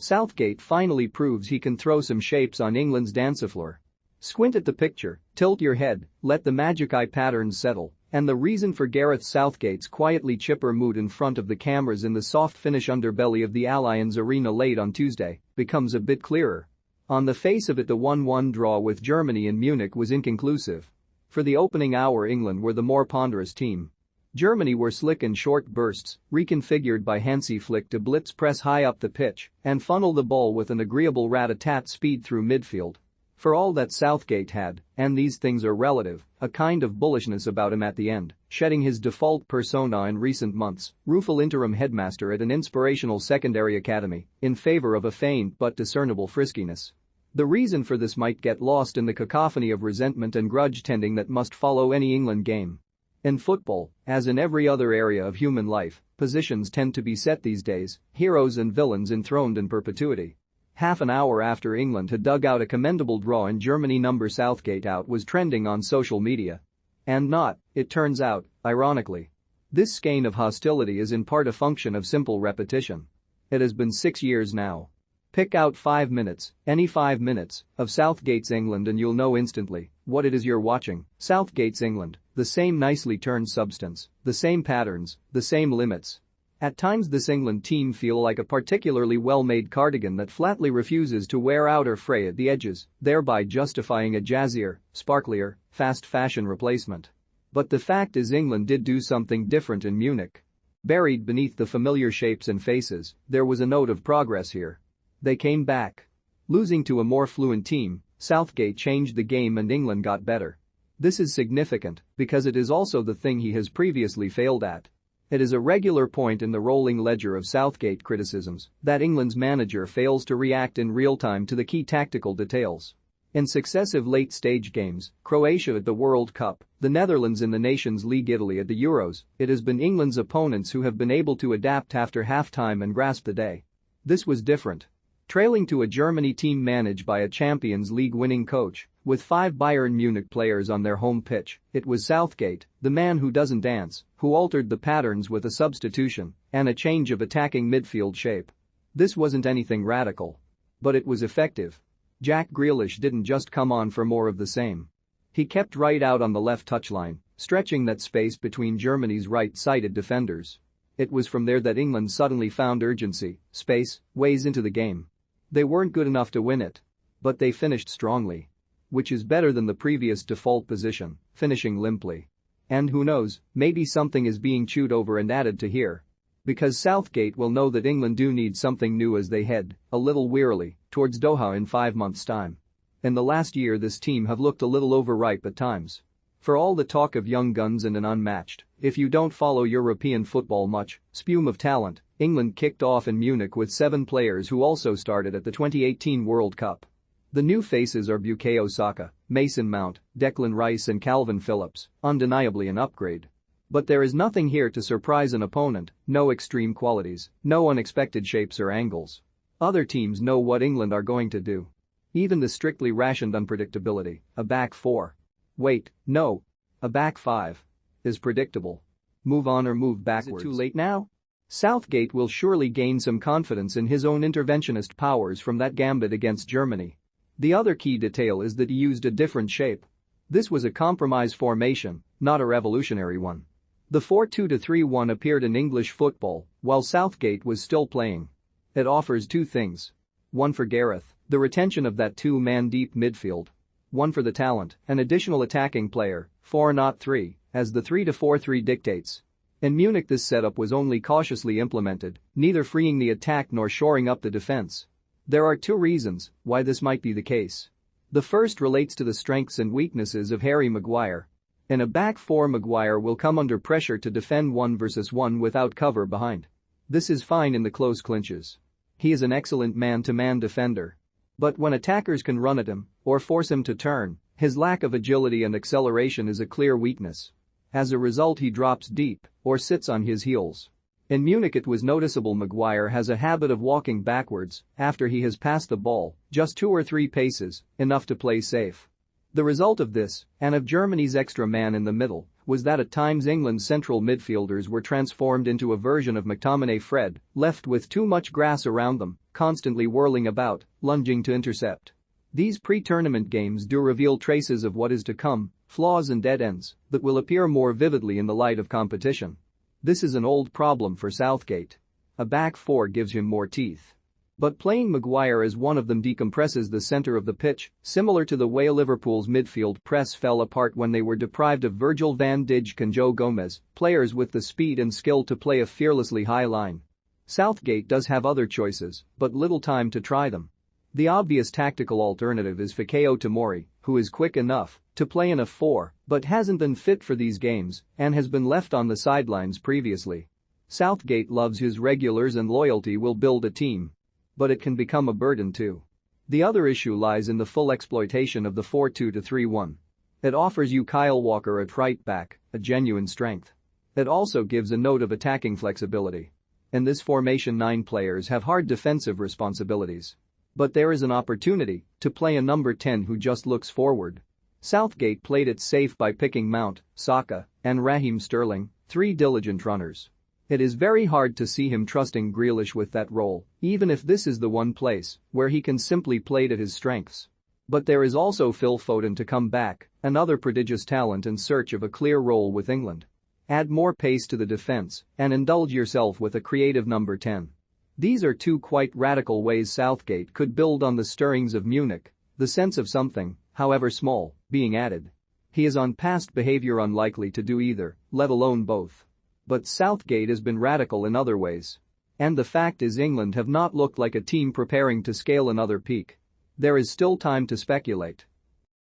Southgate finally proves he can throw some shapes on England's dancefloor. Squint at the picture, tilt your head, let the magic eye patterns settle, and the reason for Gareth Southgate's quietly chipper mood in front of the cameras in the soft-finish underbelly of the Allianz Arena late on Tuesday becomes a bit clearer. On the face of it, the 1-1 draw with Germany in Munich was inconclusive. For the opening hour, England were the more ponderous team. Germany were slick in short bursts, reconfigured by Hansi Flick to blitz press high up the pitch and funnel the ball with an agreeable rat-a-tat speed through midfield. For all that Southgate had, and these things are relative, a kind of bullishness about him at the end, shedding his default persona in recent months, rueful interim headmaster at an inspirational secondary academy, in favor of a faint but discernible friskiness. The reason for this might get lost in the cacophony of resentment and grudge-tending that must follow any England game. In football, as in every other area of human life, positions tend to be set these days, heroes and villains enthroned in perpetuity. Half an hour after England had dug out a commendable draw in Germany, number Southgate out was trending on social media. And not, it turns out, ironically. This skein of hostility is in part a function of simple repetition. It has been 6 years now. Pick out 5 minutes, any 5 minutes, of Southgate's England and you'll know instantly what it is you're watching. Southgate's England, the same nicely turned substance, the same patterns, the same limits. At times this England team feel like a particularly well-made cardigan that flatly refuses to wear out or fray at the edges, thereby justifying a jazzier, sparklier, fast fashion replacement. But the fact is England did do something different in Munich. Buried beneath the familiar shapes and faces, there was a note of progress here. They came back. Losing to a more fluent team, Southgate changed the game and England got better. This is significant because it is also the thing he has previously failed at. It is a regular point in the rolling ledger of Southgate criticisms that England's manager fails to react in real time to the key tactical details. In successive late-stage games, Croatia at the World Cup, the Netherlands in the Nations League, Italy at the Euros, it has been England's opponents who have been able to adapt after half-time and grasp the day. This was different. Trailing to a Germany team managed by a Champions League winning coach, with 5 Bayern Munich players on their home pitch, it was Southgate, the man who doesn't dance, who altered the patterns with a substitution and a change of attacking midfield shape. This wasn't anything radical. But it was effective. Jack Grealish didn't just come on for more of the same. He kept right out on the left touchline, stretching that space between Germany's right-sided defenders. It was from there that England suddenly found urgency, space, ways into the game. They weren't good enough to win it. But they finished strongly. Which is better than the previous default position, finishing limply. And who knows, maybe something is being chewed over and added to here. Because Southgate will know that England do need something new as they head, a little wearily, towards Doha in 5 months' time. In the last year this team have looked a little overripe at times. For all the talk of young guns and an unmatched, if you don't follow European football much, spume of talent, England kicked off in Munich with 7 players who also started at the 2018 World Cup. The new faces are Bukayo Saka, Mason Mount, Declan Rice and Calvin Phillips, undeniably an upgrade. But there is nothing here to surprise an opponent, no extreme qualities, no unexpected shapes or angles. Other teams know what England are going to do. Even the strictly rationed unpredictability, a back 4. Wait, no. A back 5. Is predictable. Move on or move backwards. Is it too late now? Southgate will surely gain some confidence in his own interventionist powers from that gambit against Germany. The other key detail is that he used a different shape. This was a compromise formation, not a revolutionary one. The 4-2-3-1 appeared in English football while Southgate was still playing. It offers 2 things. One for Gareth, the retention of that 2-man deep midfield. One for the talent, an additional attacking player, 4 not 3, as the 3-4-3 dictates. In Munich this setup was only cautiously implemented, neither freeing the attack nor shoring up the defense. There are 2 reasons why this might be the case. The first relates to the strengths and weaknesses of Harry Maguire. In a back 4, Maguire will come under pressure to defend 1 versus 1 without cover behind. This is fine in the close clinches. He is an excellent man-to-man defender. But when attackers can run at him or force him to turn, his lack of agility and acceleration is a clear weakness. As a result, he drops deep or sits on his heels. In Munich it was noticeable Maguire has a habit of walking backwards after he has passed the ball, just 2 or 3 paces, enough to play safe. The result of this, and of Germany's extra man in the middle, was that at times England's central midfielders were transformed into a version of McTominay Fred, left with too much grass around them, constantly whirling about, lunging to intercept. These pre-tournament games do reveal traces of what is to come, flaws and dead ends that will appear more vividly in the light of competition. This is an old problem for Southgate. A back four gives him more teeth. But playing Maguire as one of them decompresses the centre of the pitch, similar to the way Liverpool's midfield press fell apart when they were deprived of Virgil van Dijk and Joe Gomez, players with the speed and skill to play a fearlessly high line. Southgate does have other choices, but little time to try them. The obvious tactical alternative is Fikayo Tomori, who is quick enough to play in a four but hasn't been fit for these games and has been left on the sidelines previously. Southgate loves his regulars and loyalty will build a team. But it can become a burden too. The other issue lies in the full exploitation of the 4-2-3-1. It offers you Kyle Walker at right back, a genuine strength. It also gives a note of attacking flexibility. In this formation 9 players have hard defensive responsibilities. But there is an opportunity to play a number 10 who just looks forward. Southgate played it safe by picking Mount, Saka, and Raheem Sterling, 3 diligent runners. It is very hard to see him trusting Grealish with that role, even if this is the one place where he can simply play to his strengths. But there is also Phil Foden to come back, another prodigious talent in search of a clear role with England. Add more pace to the defense and indulge yourself with a creative number 10. These are 2 quite radical ways Southgate could build on the stirrings of Munich, the sense of something, however small, being added. He is on past behavior unlikely to do either, let alone both. But Southgate has been radical in other ways. And the fact is England have not looked like a team preparing to scale another peak. There is still time to speculate.